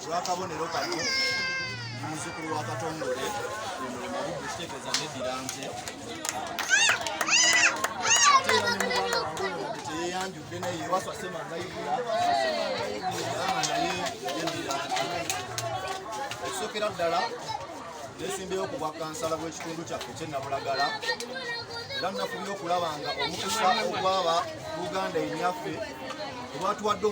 Lwakabonero kano muzzukulu wa Katongole Mabudu kitegeeza n'eddirante ate era ne muganda wange teyeyanjudde naye ewaswa Semangayigula naye yendirante ekisookera ddala neesimbyewo ku bwakansala bw'ekitundu kyaffe ky'Ennabulagala era nnafubye okulaba nga omukisa ogwaba Buganda enyaffe olwatuwadde